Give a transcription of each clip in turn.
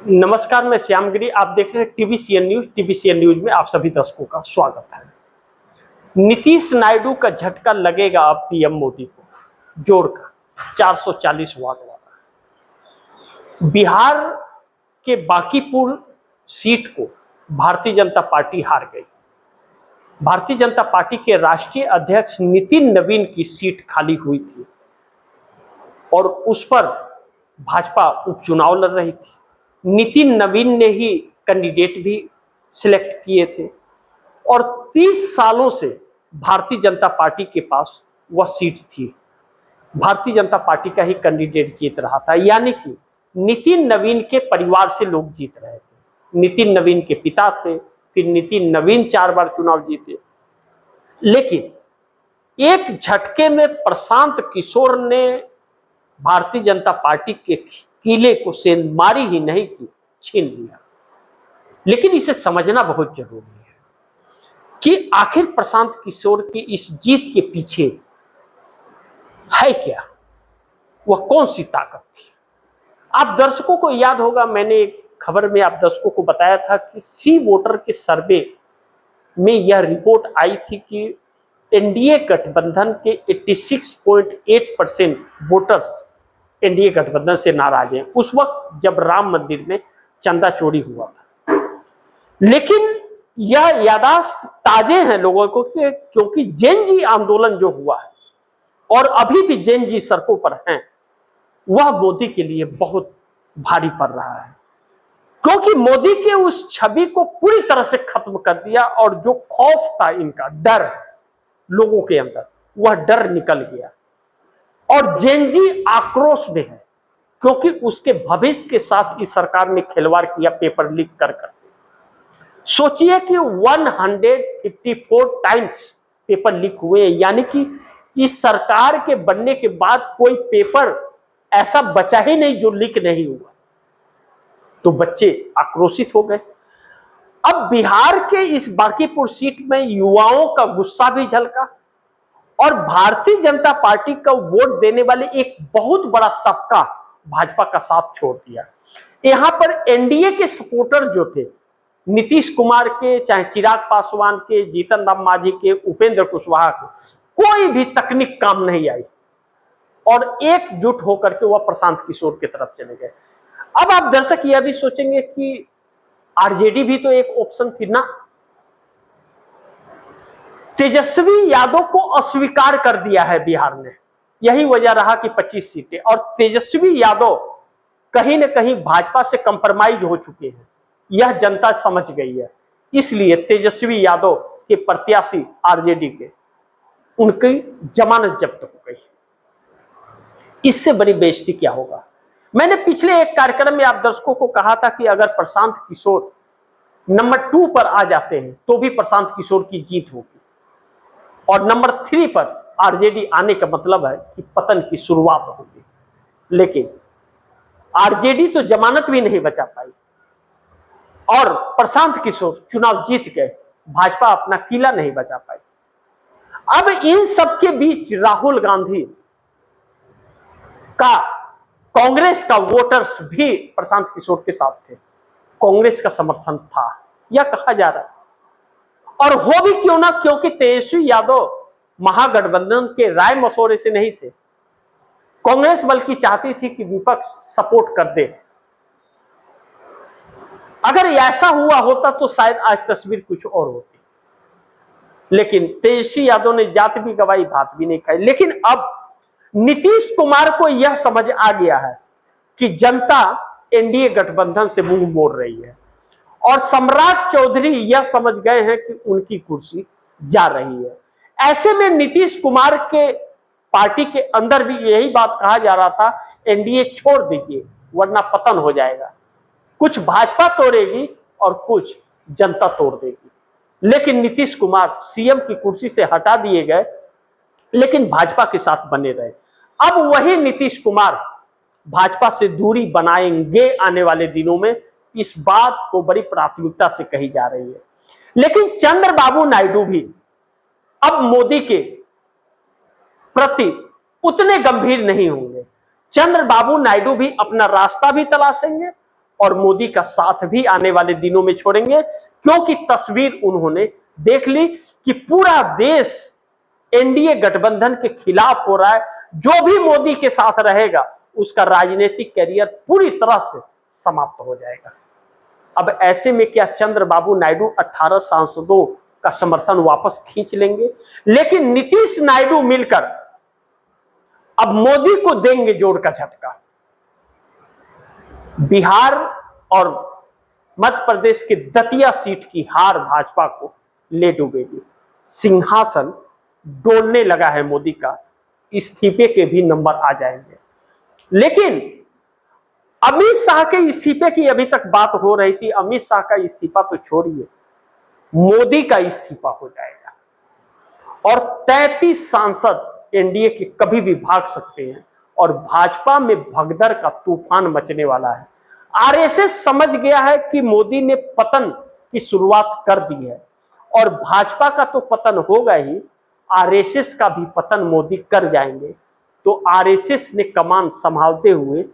नमस्कार, मैं श्यामगिरी। आप देख रहे हैं टीवीसीएन न्यूज। टीवीसीएन न्यूज में आप सभी दर्शकों का स्वागत है। नीतीश नायडू का झटका लगेगा अब पीएम मोदी को, जोड़कर 440 वाट वाला। बिहार के बांकीपुर सीट को भारतीय जनता पार्टी हार गई। भारतीय जनता पार्टी के राष्ट्रीय अध्यक्ष नितिन नवीन की सीट खाली हुई थी और उस पर भाजपा उपचुनाव लड़ रही थी। नितिन नवीन ने ही कैंडिडेट भी सिलेक्ट किए थे और 30 सालों से भारतीय जनता पार्टी के पास वह सीट थी। भारतीय जनता पार्टी का ही कैंडिडेट जीत रहा था, यानी कि नितिन नवीन के परिवार से लोग जीत रहे थे। नितिन नवीन के पिता थे, फिर नितिन नवीन 4 बार चुनाव जीते। लेकिन एक झटके में प्रशांत किशोर ने भारतीय जनता पार्टी के किले को सेंध मारी ही नहीं की, छीन लिया। लेकिन इसे समझना बहुत जरूरी है कि आखिर प्रशांत किशोर की इस जीत के पीछे है क्या, वह कौन सी ताकत थी। आप दर्शकों को याद होगा, मैंने एक खबर में आप दर्शकों को बताया था कि सी वोटर के सर्वे में यह रिपोर्ट आई थी कि एनडीए गठबंधन के 86.8% वोटर्स एनडीए गठबंधन से नाराज हैं, उस वक्त जब राम मंदिर में चंदा चोरी हुआ था। लेकिन यह याददाश्त ताजे हैं लोगों को क्योंकि जेन जी आंदोलन जो हुआ है और अभी भी जेन जी सड़कों पर हैं, वह मोदी के लिए बहुत भारी पड़ रहा है, क्योंकि मोदी के उस छवि को पूरी तरह से खत्म कर दिया और जो खौफ था, इनका डर लोगों के अंदर, वह डर निकल गया और जेनजी आक्रोश में है क्योंकि उसके भविष्य के साथ इस सरकार ने खिलवाड़ किया पेपर लीक कर कर। सोचिए कि 154 टाइम्स पेपर लीक हुए, यानी कि इस सरकार के बनने के बाद कोई पेपर ऐसा बचा ही नहीं जो लीक नहीं हुआ। तो बच्चे आक्रोशित हो गए। अब बिहार के इस बांकीपुर सीट में युवाओं का गुस्सा भी झलका और भारतीय जनता पार्टी का वोट देने वाले एक बहुत बड़ा तबका भाजपा का साथ छोड़ दिया। यहां पर एनडीए के सपोर्टर जो थे, नीतीश कुमार के, चाहे चिराग पासवान के, जीतन राम मांझी के, उपेंद्र कुशवाहा के, कोई भी तकनीक काम नहीं आई और एकजुट होकर के वह प्रशांत किशोर की तरफ चले गए। अब आप दर्शक यह भी सोचेंगे कि आरजेडी भी तो एक ऑप्शन थी ना। तेजस्वी यादव को अस्वीकार कर दिया है बिहार ने, यही वजह रहा कि 25 सीटें, और तेजस्वी यादव कहीं न कहीं भाजपा से कंप्रोमाइज हो चुके हैं, यह जनता समझ गई है। इसलिए तेजस्वी यादव के प्रत्याशी आरजेडी के, उनकी जमानत जब्त हो गई। इससे बड़ी बेइज्जती क्या होगा। मैंने पिछले एक कार्यक्रम में आप दर्शकों को कहा था कि अगर प्रशांत किशोर नंबर 2 पर आ जाते हैं तो भी प्रशांत किशोर की जीत होगी और नंबर 3 पर आरजेडी आने का मतलब है कि पतन की शुरुआत होगी। लेकिन आरजेडी तो जमानत भी नहीं बचा पाई और प्रशांत किशोर चुनाव जीत गए, भाजपा अपना किला नहीं बचा पाई। अब इन सबके बीच राहुल गांधी का, कांग्रेस का वोटर्स भी प्रशांत किशोर के साथ थे, कांग्रेस का समर्थन था, यह कहा जा रहा है। और हो भी क्यों ना, क्योंकि तेजस्वी यादव महागठबंधन के राय मशवरे से नहीं थे। कांग्रेस बल्कि चाहती थी कि विपक्ष सपोर्ट कर दे। अगर ऐसा हुआ होता तो शायद आज तस्वीर कुछ और होती, लेकिन तेजस्वी यादव ने जात भी गवाई, भात भी नहीं खाई। लेकिन अब नीतीश कुमार को यह समझ आ गया है कि जनता एनडीए गठबंधन से मुंह मोड़ रही है और सम्राट चौधरी यह समझ गए हैं कि उनकी कुर्सी जा रही है। ऐसे में नीतीश कुमार के पार्टी के अंदर भी यही बात कहा जा रहा था, एनडीए छोड़ दीजिए वरना पतन हो जाएगा। कुछ भाजपा तोड़ेगी और कुछ जनता तोड़ देगी। लेकिन नीतीश कुमार सीएम की कुर्सी से हटा दिए गए, लेकिन भाजपा के साथ बने रहे। अब वही नीतीश कुमार भाजपा से दूरी बनाएंगे आने वाले दिनों में, इस बात को बड़ी प्राथमिकता से कही जा रही है। लेकिन चंद्रबाबू नायडू भी अब मोदी के प्रति उतने गंभीर नहीं होंगे। चंद्रबाबू नायडू भी अपना रास्ता भी तलाशेंगे और मोदी का साथ भी आने वाले दिनों में छोड़ेंगे, क्योंकि तस्वीर उन्होंने देख ली कि पूरा देश एनडीए गठबंधन के खिलाफ हो रहा है। जो भी मोदी के साथ रहेगा उसका राजनीतिक कैरियर पूरी तरह से समाप्त हो जाएगा। अब ऐसे में क्या चंद्रबाबू नायडू 18 सांसदों का समर्थन वापस खींच लेंगे? लेकिन नीतीश नायडू मिलकर अब मोदी को देंगे जोर का झटका। बिहार और मध्य प्रदेश की दतिया सीट की हार भाजपा को ले डूबेगी। सिंहासन डोलने लगा है मोदी का, इस्तीफे के भी नंबर आ जाएंगे। लेकिन अमित शाह के इस्तीफे की अभी तक बात हो रही थी। अमित शाह का इस्तीफा तो छोड़िए, मोदी का इस्तीफा हो जाएगा और 33 सांसद एनडीए के कभी भी भाग सकते हैं और भाजपा में भगदड़ का तूफान मचने वाला है। आरएसएस समझ गया है कि मोदी ने पतन की शुरुआत कर दी है और भाजपा का तो पतन होगा ही, आरएसएस का भी पतन मोदी कर जाएंगे। तो आरएसएस ने कमान संभालते हुए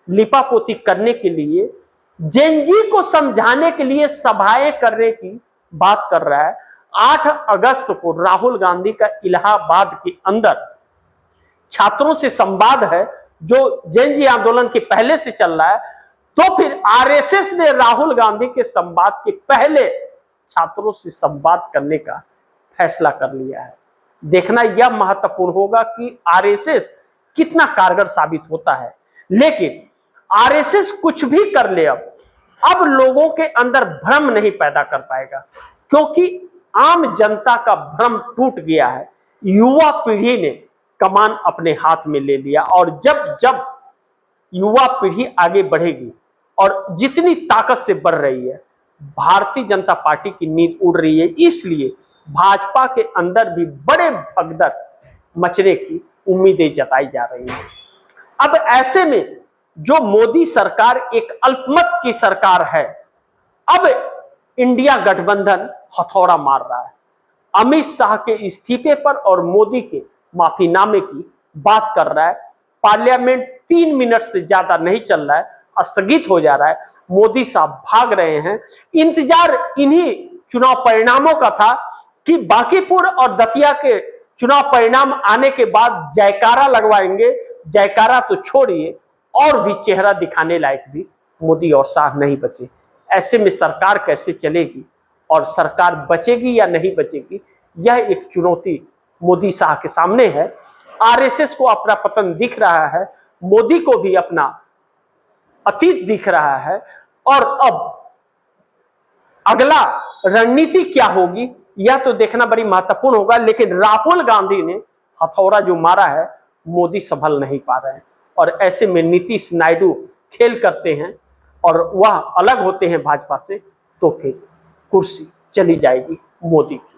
लिपापोती करने के लिए, जेनजी को समझाने के लिए सभाएं करने की बात कर रहा है। 8 अगस्त को राहुल गांधी का इलाहाबाद के अंदर छात्रों से संवाद है, जो जेनजी आंदोलन के पहले से चल रहा है। तो फिर आरएसएस ने राहुल गांधी के संवाद के पहले छात्रों से संवाद करने का फैसला कर लिया है। देखना यह महत्वपूर्ण होगा कि आरएसएस कितना कारगर साबित होता है। लेकिन आरएसएस कुछ भी कर ले, अब लोगों के अंदर भ्रम नहीं पैदा कर पाएगा, क्योंकि आम जनता का भ्रम टूट गया है। युवा पीढ़ी ने कमान अपने हाथ में ले लिया और जब जब युवा पीढ़ी आगे बढ़ेगी और जितनी ताकत से बढ़ रही है, भारतीय जनता पार्टी की नींद उड़ रही है। इसलिए भाजपा के अंदर भी बड़े भगदड़ मचने की उम्मीदें जताई जा रही हैं। अब ऐसे में जो मोदी सरकार एक अल्पमत की सरकार है, अब इंडिया गठबंधन हथौड़ा मार रहा है। अमित शाह के इस्तीफे पर और मोदी के माफीनामे की बात कर रहा है। पार्लियामेंट 3 मिनट से ज्यादा नहीं चल रहा है, स्थगित हो जा रहा है। मोदी साहब भाग रहे हैं। इंतजार इन्हीं चुनाव परिणामों का था कि बांकीपुर और दतिया के चुनाव परिणाम आने के बाद जयकारा लगवाएंगे। जयकारा तो छोड़िए, और भी चेहरा दिखाने लायक भी मोदी और शाह नहीं बचे। ऐसे में सरकार कैसे चलेगी और सरकार बचेगी या नहीं बचेगी, यह एक चुनौती मोदी शाह के सामने है। आरएसएस को अपना पतन दिख रहा है, मोदी को भी अपना अतीत दिख रहा है, और अब अगला रणनीति क्या होगी यह तो देखना बड़ी महत्वपूर्ण होगा। लेकिन राहुल गांधी ने हथौड़ा जो मारा है, मोदी संभल नहीं पा रहे हैं और ऐसे में नीतीश नायडू खेल करते हैं और वह अलग होते हैं भाजपा से, तो फिर कुर्सी चली जाएगी मोदी की।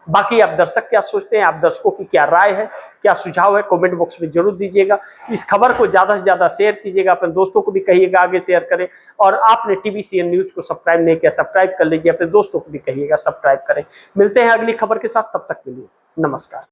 बाकी आप दर्शक क्या सोचते हैं, आप दर्शकों की क्या राय है, क्या सुझाव है, कमेंट बॉक्स में जरूर दीजिएगा। इस खबर को ज्यादा से ज्यादा शेयर कीजिएगा, अपने दोस्तों को भी कहिएगा आगे शेयर करें। और आपने TVCN न्यूज को सब्सक्राइब नहीं किया, सब्सक्राइब कर लीजिए, अपने दोस्तों को भी कहिएगा सब्सक्राइब करें। मिलते हैं अगली खबर के साथ, तब तक के लिए नमस्कार।